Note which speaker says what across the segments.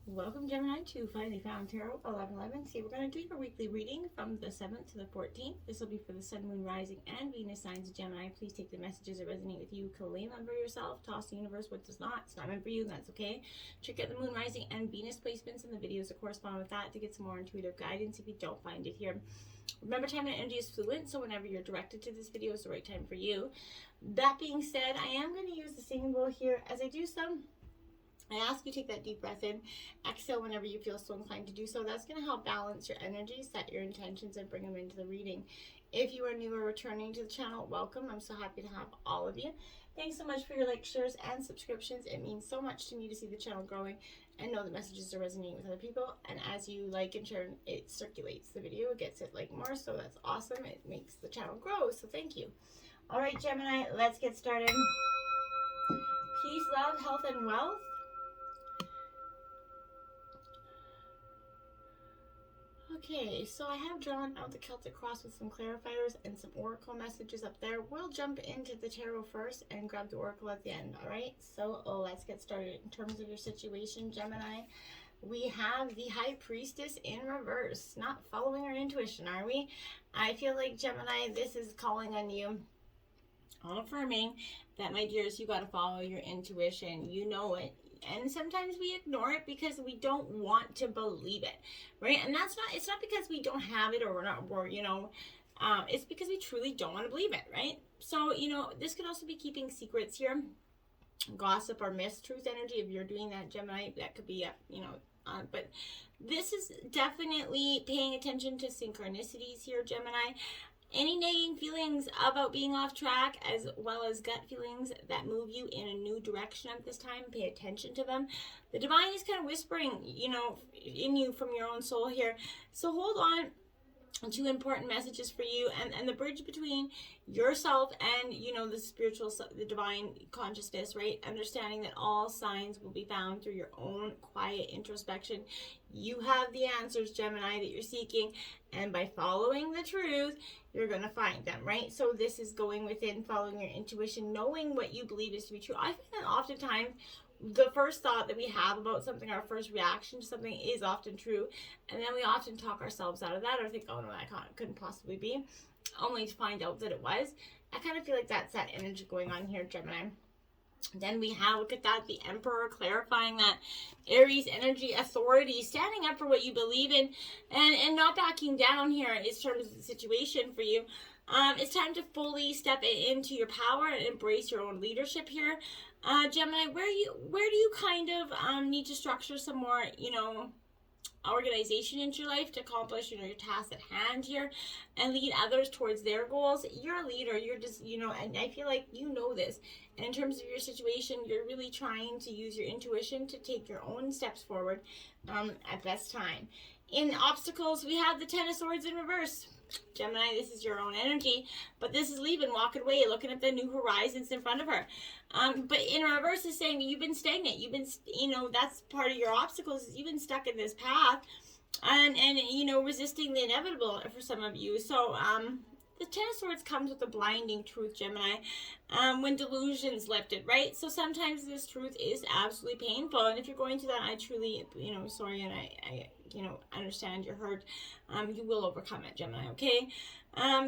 Speaker 1: Welcome, Gemini, to Finally Found Tarot 1111. See, we're going to do your weekly reading from the 7th to the 14th. This will be for the Sun, Moon, Rising, and Venus signs of Gemini. Please take the messages that resonate with you, collate them for yourself, toss the universe what does not. It's not meant for you, and that's okay. Check out the Moon, Rising, and Venus placements in the videos that correspond with that to get some more intuitive guidance if you don't find it here. Remember, time and energy is fluid, so whenever you're directed to this video is the right time for you. That being said, I am going to use the singing bowl here. As I do so, I ask you take that deep breath in, exhale whenever you feel so inclined to do so. That's going to help balance your energy, set your intentions, and bring them into the reading. If you are new or returning to the channel, welcome. I'm so happy to have all of you. Thanks so much for your likes, shares, and subscriptions. It means so much to me to see the channel growing and know the messages are resonating with other people. And as you like and share, it circulates the video. It gets it like more, so that's awesome. It makes the channel grow, so thank you. All right, Gemini, let's get started. Peace, love, health, and wealth. Okay, so I have drawn out the Celtic cross with some clarifiers and some oracle messages up there. We'll jump into the tarot first and grab the oracle at the end, all right? So let's get started. In terms of your situation, Gemini, we have the High Priestess in reverse. Not following our intuition, are we? I feel like, Gemini, this is calling on you, all affirming that, my dears, you got to follow your intuition. You know it. And sometimes we ignore it because we don't want to believe it, right? And it's not because we don't have it or it's because we truly don't want to believe it, right? So, this could also be keeping secrets here, gossip or mistruth energy. If you're doing that, Gemini, that could be, but this is definitely paying attention to synchronicities here, Gemini. Any nagging feelings about being off track, as well as gut feelings that move you in a new direction at this time, pay attention to them. The divine is kind of whispering, in you from your own soul here. So hold on to important messages for you, and the bridge between yourself and the spiritual, the divine consciousness, right? Understanding that all signs will be found through your own quiet introspection. You have the answers, Gemini, that you're seeking, and by following the truth, you're going to find them, right? So this is going within, following your intuition, knowing what you believe is to be true. I think that oftentimes the first thought that we have about something, our first reaction to something, is often true, and then we often talk ourselves out of that or think, oh no, that couldn't possibly be, only to find out that it was. I kind of feel like that's that energy going on here, Gemini. Then we have, look at that, the Emperor, clarifying that Aries energy, authority, standing up for what you believe in, and not backing down here in terms of the situation for you. It's time to fully step into your power and embrace your own leadership here. Gemini, where do you kind of need to structure some more, organization into your life to accomplish, your tasks at hand here and lead others towards their goals? You're a leader. You're just, and I feel like this. And in terms of your situation, you're really trying to use your intuition to take your own steps forward at this time. In obstacles, we have the Ten of Swords in reverse. Gemini, this is your own energy, but this is leaving, walking away, looking at the new horizons in front of her. But in reverse is saying you've been stagnant. You've been, that's part of your obstacles, is you've been stuck in this path and resisting the inevitable for some of you. So, the Ten of Swords comes with a blinding truth, Gemini, when delusion's lifted, right? So sometimes this truth is absolutely painful. And if you're going through that, I truly, sorry, and I understand you're hurt. You will overcome it, Gemini, okay?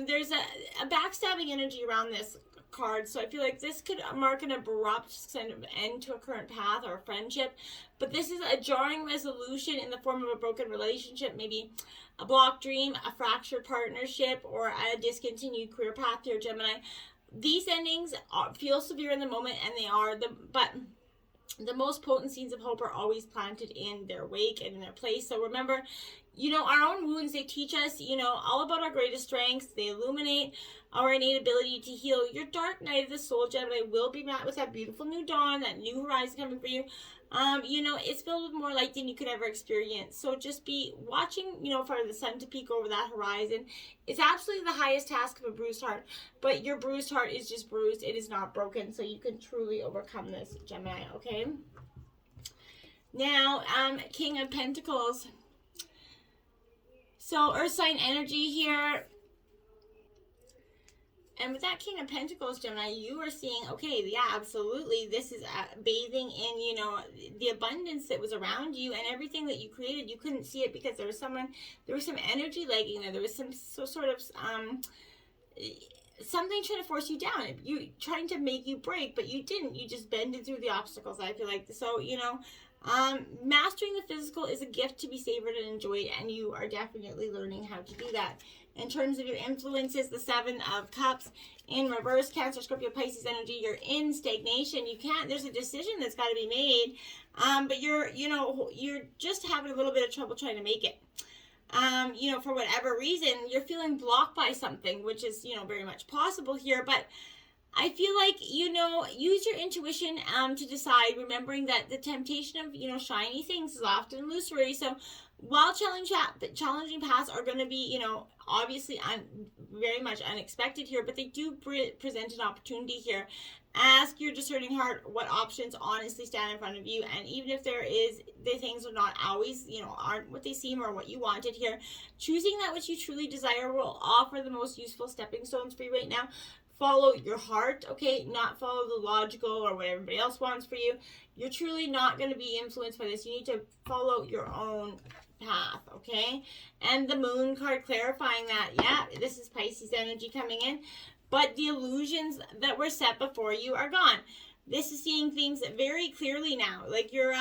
Speaker 1: There's a backstabbing energy around this card, so I feel like this could mark an abrupt kind of end to a current path or a friendship, but this is a jarring resolution in the form of a broken relationship, maybe a blocked dream, a fractured partnership, or a discontinued career path here, Gemini. These endings feel severe in the moment, and they are, but the most potent seeds of hope are always planted in their wake and in their place. So remember, our own wounds, they teach us, all about our greatest strengths. They illuminate our innate ability to heal. Your dark night of the soul, Gemini, will be met with that beautiful new dawn, that new horizon coming for you. It's filled with more light than you could ever experience. So just be watching, for the sun to peek over that horizon. It's absolutely the highest task of a bruised heart, but your bruised heart is just bruised. It is not broken. So you can truly overcome this, Gemini, okay? Now, King of Pentacles. So Earth sign energy here. And with that King of Pentacles, Gemini, you are seeing, okay, yeah, absolutely. This is bathing in, you know, the abundance that was around you and everything that you created. You couldn't see it because there was some energy lagging there. There was some sort of, something trying to force you down. You trying to make you break, but you didn't. You just bended through the obstacles, I feel like. So, you know, mastering the physical is a gift to be savored and enjoyed, and you are definitely learning how to do that. In terms of your influences, the Seven of Cups in reverse, Cancer, Scorpio, Pisces energy, you're in stagnation. You can't, there's a decision that's got to be made, but you're just having a little bit of trouble trying to make it. You know, for whatever reason, you're feeling blocked by something, which is, you know, very much possible here, but I feel like, you know, use your intuition to decide, remembering that the temptation of, you know, shiny things is often illusory. So while challenging paths are going to be, you know, obviously very much unexpected here, but they do present an opportunity here. Ask your discerning heart what options honestly stand in front of you, and even if the things are not always, you know, aren't what they seem or what you wanted here, choosing that which you truly desire will offer the most useful stepping stones for you right now. Follow your heart, okay? Not follow the logical or what everybody else wants for you. You're truly not going to be influenced by this. You need to follow your own path, okay? And the Moon card clarifying that, yeah, this is Pisces energy coming in, but the illusions that were set before you are gone. This is seeing things very clearly now. Like you're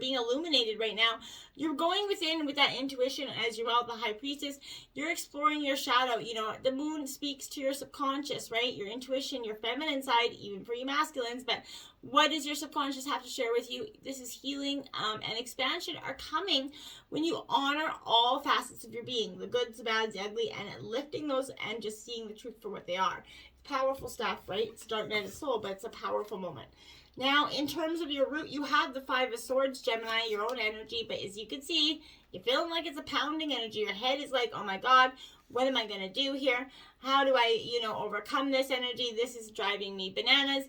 Speaker 1: being illuminated right now. You're going within with that intuition as you're the High Priestess. You're exploring your shadow. You know, the Moon speaks to your subconscious, right? Your intuition, your feminine side, even for you masculines. But what does your subconscious have to share with you? This is healing and expansion are coming when you honor all facets of your being. The good, the bad, the ugly, and lifting those and just seeing the truth for what they are. Powerful stuff, right? It's dark night of soul, but it's a powerful moment. Now, in terms of your root, you have the Five of Swords, Gemini, your own energy. But as you can see, you're feeling like it's a pounding energy. Your head is like, oh my God, what am I going to do here? How do I, you know, overcome this energy? This is driving me bananas.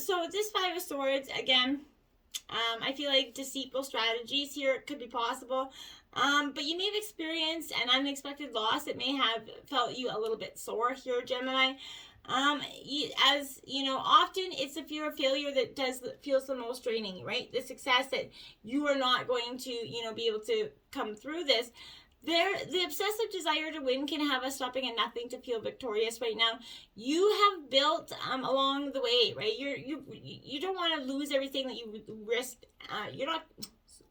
Speaker 1: So this Five of Swords, again, I feel like deceitful strategies here could be possible. But you may have experienced an unexpected loss. It may have felt you a little bit sore here, Gemini. As you know, often it's the fear of failure that feels the most draining, right? The success that you are not going to, you know, be able to come through this. The obsessive desire to win can have us stopping at nothing to feel victorious right now. You have built along the way, right? You don't want to lose everything that you risked.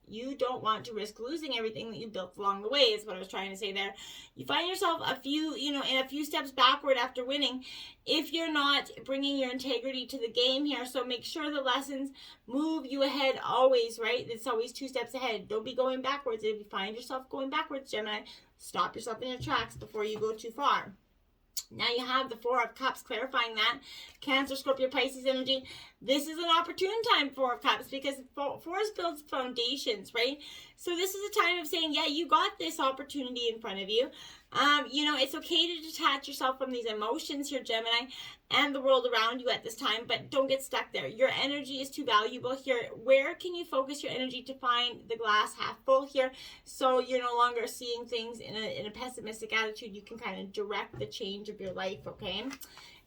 Speaker 1: You don't want to risk losing everything that you built along the way, is what I was trying to say there. You find yourself in a few steps backward after winning if you're not bringing your integrity to the game here. So make sure the lessons move you ahead always, right? It's always 2 steps ahead. Don't be going backwards. If you find yourself going backwards, Gemini, stop yourself in your tracks before you go too far. Now you have the Four of Cups clarifying that. Cancer, Scorpio, Pisces energy. This is an opportune time, Four of Cups, because Fours builds foundations, right? So this is a time of saying, yeah, you got this opportunity in front of you. You know, it's okay to detach yourself from these emotions here, Gemini, and the world around you at this time, but don't get stuck there. Your energy is too valuable here. Where can you focus your energy to find the glass half full here, so you're no longer seeing things in a pessimistic attitude? You can kind of direct the change of your life, okay?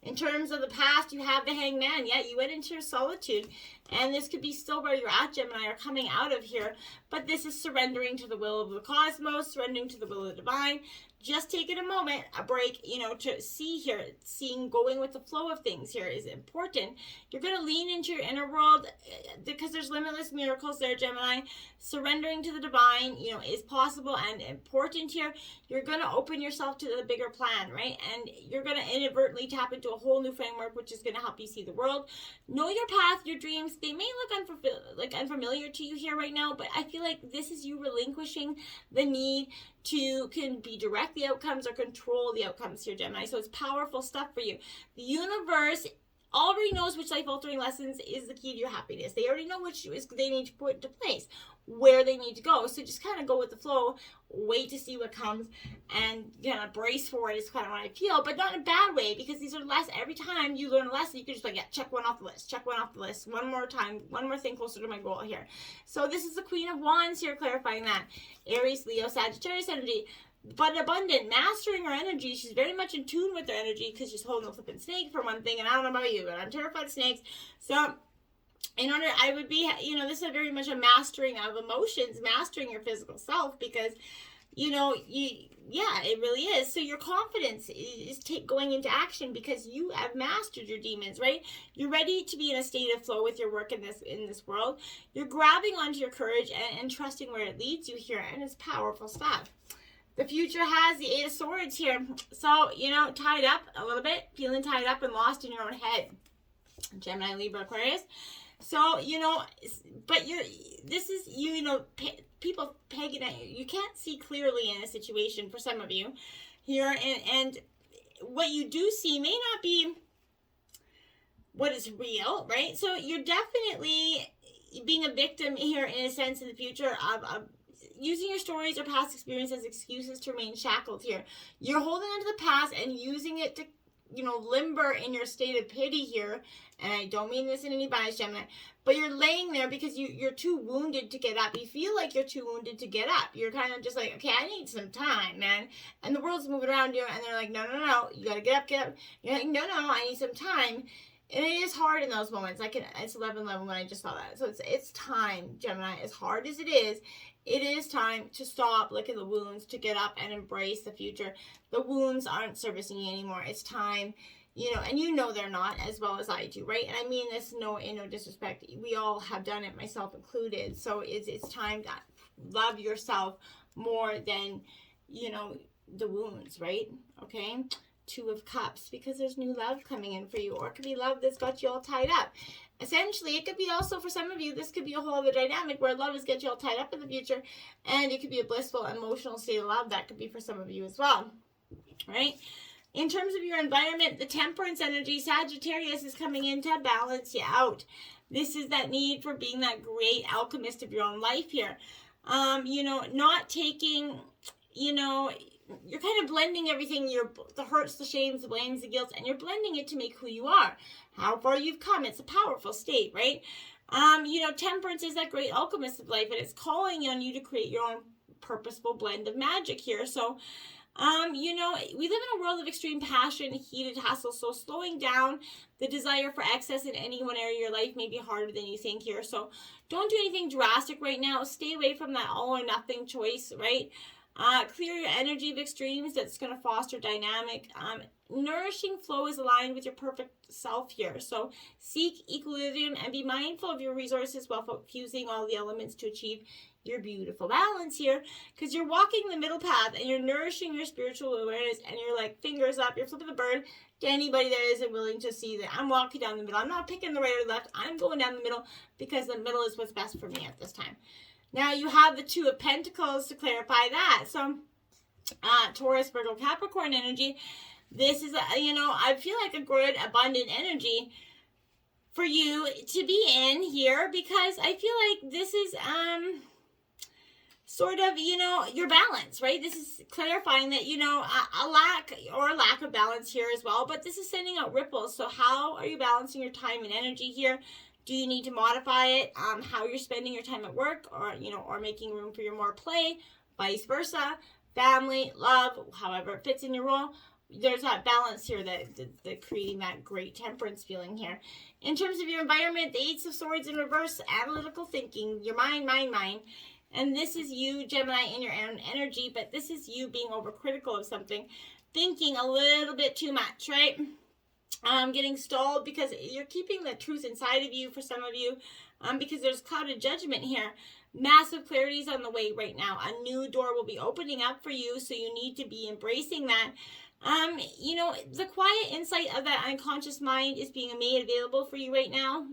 Speaker 1: In terms of the past, you have the Hangman. Yeah, you went into your solitude, and this could be still where you're at, Gemini, or coming out of here, but this is surrendering to the will of the cosmos, surrendering to the will of the divine. Just taking a moment, a break, you know, to see here, going with the flow of things here is important. You're going to lean into your inner world because there's limitless miracles there, Gemini. Surrendering to the divine, you know, is possible and important here. You're going to open yourself to the bigger plan, right? And you're going to inadvertently tap into a whole new framework, which is going to help you see the world. Know your path, your dreams. They may look unfamiliar to you here right now, but I feel like this is you relinquishing the need to direct the outcomes or control the outcomes here, Gemini. So it's powerful stuff for you. The universe already knows which life-altering lessons is the key to your happiness. They already know which they need to put into place, where they need to go. So just kind of go with the flow, wait to see what comes, and kind of brace for it is kind of what I feel, but not in a bad way, because these are less. Every time you learn a lesson, you can just like, yeah, check one off the list, one more time, one more thing closer to my goal here. So this is the Queen of Wands here clarifying that. Aries, Leo, Sagittarius energy. but abundant, mastering her energy. She's very much in tune with her energy because she's holding a flipping snake for one thing, and I don't know about you, but I'm terrified of snakes. So in order, I would be, this is very much a mastering of emotions, mastering your physical self, because it really is. So your confidence is going into action because you have mastered your demons, right? You're ready to be in a state of flow with your work in this world. You're grabbing onto your courage and trusting where it leads you here, and it's powerful stuff. The future has the Eight of Swords here. So, tied up a little bit, feeling tied up and lost in your own head. Gemini, Libra, Aquarius. So, but people pegging at you. You can't see clearly in a situation for some of you here. And what you do see may not be what is real, right? So you're definitely being a victim here in a sense in the future of using your stories or past experience as excuses to remain shackled here. You're holding on to the past and using it to, limber in your state of pity here. And I don't mean this in any bias, Gemini, but you're laying there because you're too wounded to get up. You feel like you're too wounded to get up. You're kind of just like, okay, I need some time, man. And the world's moving around you, and they're like, no, you got to get up. You're like, no, I need some time. And it is hard in those moments. It's 11:11 when I just saw that. So it's time, Gemini. As hard as it is time to stop licking the wounds, to get up and embrace the future. The wounds aren't servicing you anymore. It's time, and they're not, as well as I do, right? And I mean this in no disrespect. We all have done it, myself included. So it's time to love yourself more than, the wounds, right? Okay? Two of Cups, because there's new love coming in for you, or it could be love that's got you all tied up. Essentially, it could be also for some of you, this could be a whole other dynamic where love is get you all tied up in the future, and it could be a blissful emotional state of love. That could be for some of you as well, right? In terms of your environment, the Temperance energy, Sagittarius, is coming in to balance you out. This is that need for being that great alchemist of your own life here. Not taking, you're kind of blending everything, the hurts, the shames, the blames, the guilt, and you're blending it to make who you are. How far you've come. It's a powerful state, right? Temperance is that great alchemist of life, and it's calling on you to create your own purposeful blend of magic here. So, we live in a world of extreme passion, heated hustle, so slowing down the desire for excess in any one area of your life may be harder than you think here. So don't do anything drastic right now. Stay away from that all or nothing choice, right? Clear your energy of extremes. That's going to foster dynamic. Nourishing flow is aligned with your perfect self here. So seek equilibrium and be mindful of your resources while fusing all the elements to achieve your beautiful balance here, because you're walking the middle path and you're nourishing your spiritual awareness, and you're like fingers up, you're flipping the bird to anybody that isn't willing to see that I'm walking down the middle. I'm not picking the right or the left. I'm going down the middle because the middle is what's best for me at this time. Now you have the Two of Pentacles to clarify that. So Taurus, Virgo, Capricorn energy. This is, I feel like a good, abundant energy for you to be in here, because I feel like this is sort of, your balance, right? This is clarifying that, a lack of balance here as well, but this is sending out ripples. So how are you balancing your time and energy here? Do you need to modify it? How you're spending your time at work, or making room for your more play, vice versa, family, love, however it fits in your role. There's that balance here that creating that great temperance feeling here. In terms of your environment, the Eight of Swords in reverse, analytical thinking, your mind. And this is you, Gemini, in your own energy, but this is you being overcritical of something, thinking a little bit too much, right? Getting stalled because you're keeping the truth inside of you for some of you, because there's clouded judgment here. Massive clarity is on the way right now. A new door will be opening up for you, so you need to be embracing that. The quiet insight of that unconscious mind is being made available for you right now.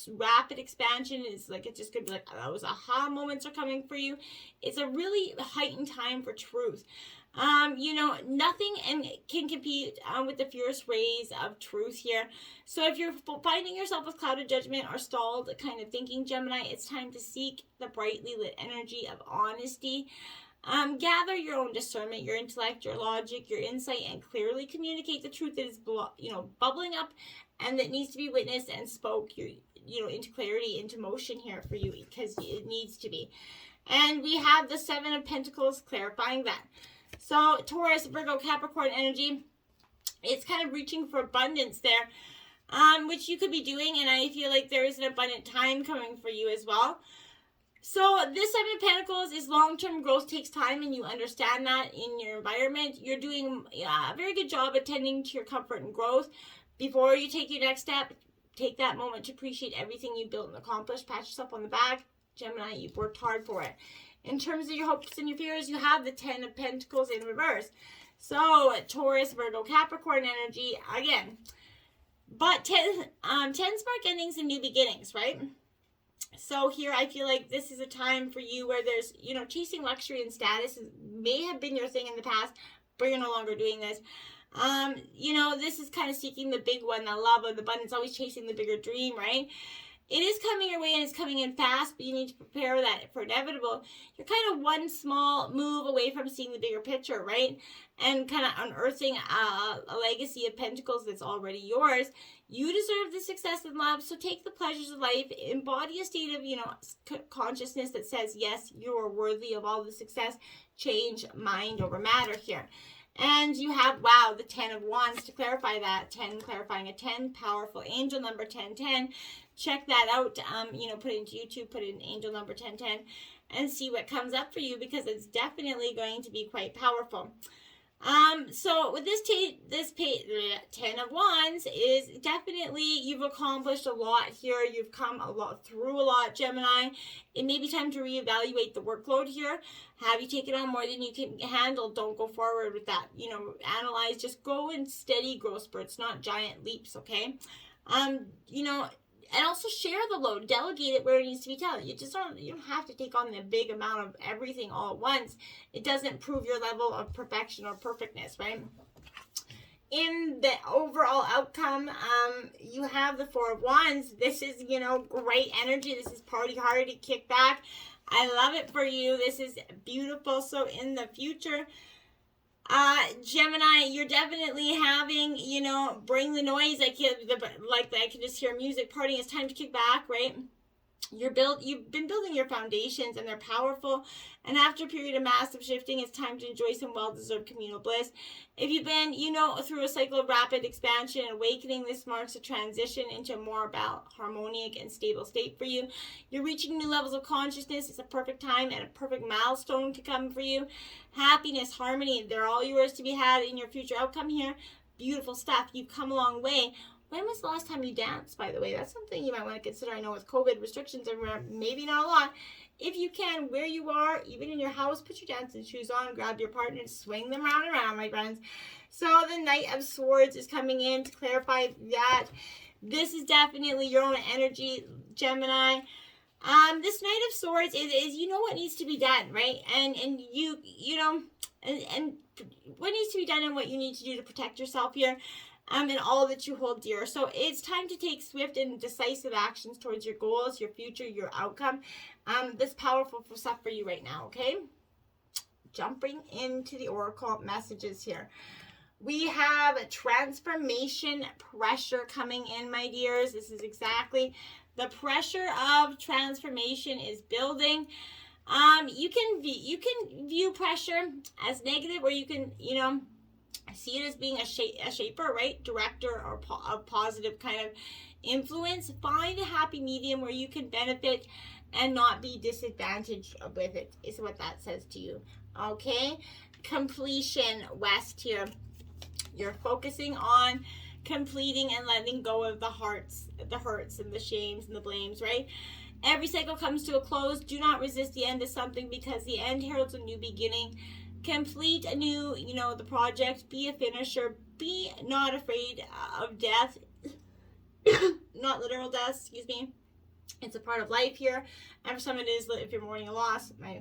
Speaker 1: Rapid expansion is like, it just could be like those aha moments are coming for you. It's a really heightened time for truth. Nothing can compete with the fierce rays of truth here. So if you're finding yourself with clouded judgment or stalled kind of thinking, Gemini, it's time to seek the brightly lit energy of honesty. Gather your own discernment, your intellect, your logic, your insight, and clearly communicate the truth that is, bubbling up and that needs to be witnessed and spoke, into clarity, into motion here for you, because it needs to be. And we have the Seven of Pentacles clarifying that. So Taurus, Virgo, Capricorn energy, it's kind of reaching for abundance there, which you could be doing, and I feel like there is an abundant time coming for you as well. So this Seven of Pentacles is long-term growth takes time, and you understand that in your environment. You're doing a very good job attending to your comfort and growth. Before you take your next step, take that moment to appreciate everything you built and accomplished. Pat yourself on the back. Gemini, you've worked hard for it. In terms of your hopes and your fears, you have the 10 of Pentacles in reverse. So Taurus, Virgo, Capricorn energy again. But 10 spark endings and new beginnings, right? So here I feel like this is a time for you where there's, you know, chasing luxury and status may have been your thing in the past, but you're no longer doing this. You know, this is kind of seeking the big one, the love of the abundance, always chasing the bigger dream, right? It is coming your way and it's coming in fast, but you need to prepare that for inevitable. You're kind of one small move away from seeing the bigger picture, right? And kind of unearthing a legacy of pentacles that's already yours. You deserve the success and love, so take the pleasures of life. Embody a state of, you know, consciousness that says, yes, you are worthy of all the success. Change mind over matter here. And you have, wow, the 10 of Wands to clarify that. 10, clarifying a 10, powerful angel number 1010. Check that out. You know, put it into YouTube, put in angel number 1010, and see what comes up for you, because it's definitely going to be quite powerful. So with this 10 of Wands is definitely, you've accomplished a lot here. You've come through a lot, Gemini. It may be time to reevaluate the workload here. Have you taken on more than you can handle? Don't go forward with that. You know, analyze, just go in steady growth spurts, not giant leaps, okay? You know, and also share the load, delegate it where it needs to be done. You don't have to take on the big amount of everything all at once. It doesn't prove your level of perfection or perfectness, right? In the overall outcome, you have the 4 of Wands. This is, you know, great energy. This is party hard, kick back. I love it for you. This is beautiful. So in the future, Gemini, you're definitely having, you know, bring the noise. Like I can just hear music partying. It's time to kick back, right? You've been building your foundations, and they're powerful. And after a period of massive shifting, it's time to enjoy some well-deserved communal bliss. If you've been, you know, through a cycle of rapid expansion and awakening, this marks a transition into a more harmonic and stable state for you. You're reaching new levels of consciousness. It's a perfect time and a perfect milestone to come for you. Happiness, harmony, they're all yours to be had in your future outcome here. Beautiful stuff. You've come a long way. When was the last time you danced, by the way? That's something you might want to consider. I know with COVID restrictions everywhere, maybe not a lot. If you can, where you are, even in your house, put your dancing shoes on, grab your partner, and swing them round and round, my friends. So the Knight of Swords is coming in to clarify that. This is definitely your own energy, Gemini. This Knight of Swords is you know what needs to be done, right? And you know, and what needs to be done and what you need to do to protect yourself here. And all that you hold dear. So it's time to take swift and decisive actions towards your goals, your future, your outcome. This powerful stuff for you right now, okay? Jumping into the Oracle messages here. We have transformation pressure coming in, my dears. This is exactly the pressure of transformation is building. You can view pressure as negative, or you can, you know, see it as being a shaper, right? Director or a positive kind of influence. Find a happy medium where you can benefit and not be disadvantaged with it, is what that says to you. Okay? Completion, West here. You're focusing on completing and letting go of the hurts and the shames and the blames, right? Every cycle comes to a close. Do not resist the end of something, because the end heralds a new beginning. Complete a new, you know, the project. Be a finisher. Be not afraid of death. Not literal death, excuse me. It's a part of life here. And for some it is, if you're mourning a loss, my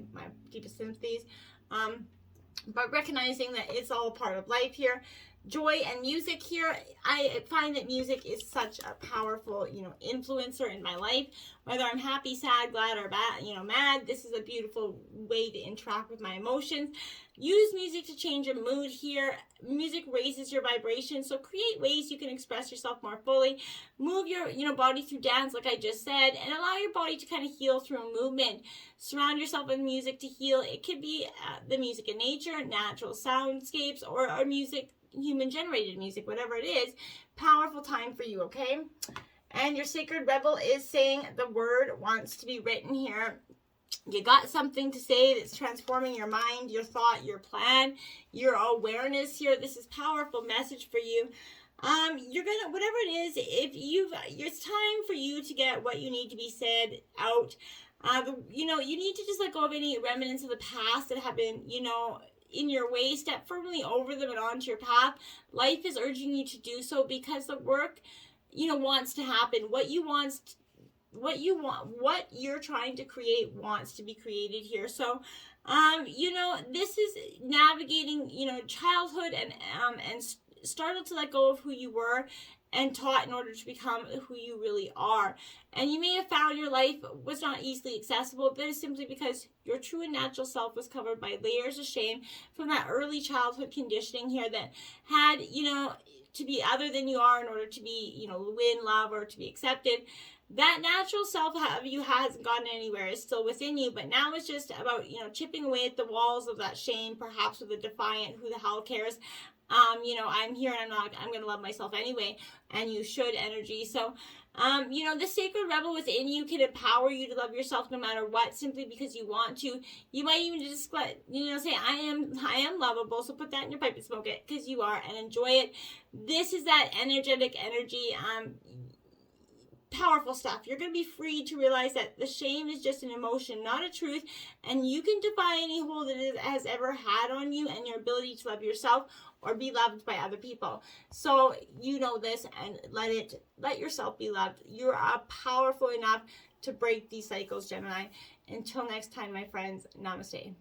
Speaker 1: deepest sympathies. But recognizing that it's all part of life here. joy and music here. I find that music is such a powerful, influencer in my life. Whether I'm happy, sad, glad, or bad, mad, this is a beautiful way to interact with my emotions. Use music to change your mood here. Music raises your vibration, so create ways you can express yourself more fully. Move your, body through dance, like I just said, and allow your body to kind of heal through movement. Surround yourself with music to heal. It could be the music in nature, natural soundscapes, or music, human-generated music, whatever it is. Powerful time for you, okay? And your sacred rebel is saying the word wants to be written here. You got something to say that's transforming your mind, your thought, your plan, your awareness here. This is powerful message for you. You're gonna, whatever it is, it's time for you to get what you need to be said out. You need to just let go of any remnants of the past that have been, in your way. Step firmly over them and onto your path. Life is urging you to do so because the work, wants to happen. What you're trying to create wants to be created here. So, this is navigating, childhood and started to let go of who you were and taught in order to become who you really are. And you may have found your life was not easily accessible. That is simply because your true and natural self was covered by layers of shame from that early childhood conditioning here that had, to be other than you are in order to be, win love or to be accepted. That natural self of you hasn't gone anywhere. It's still within you, but now it's just about, chipping away at the walls of that shame, perhaps with a defiant, who the hell cares? I'm here and I'm going to love myself anyway, and you should energy. So, the sacred rebel within you can empower you to love yourself no matter what, simply because you want to. You might even just, say, I am lovable, so put that in your pipe and smoke it, because you are, and enjoy it. This is that energetic energy, powerful stuff. You're going to be free to realize that the shame is just an emotion, not a truth, and you can defy any hold that it has ever had on you and your ability to love yourself or be loved by other people. So you know this, and let yourself be loved. You're powerful enough to break these cycles, Gemini. Until next time, my friends, namaste.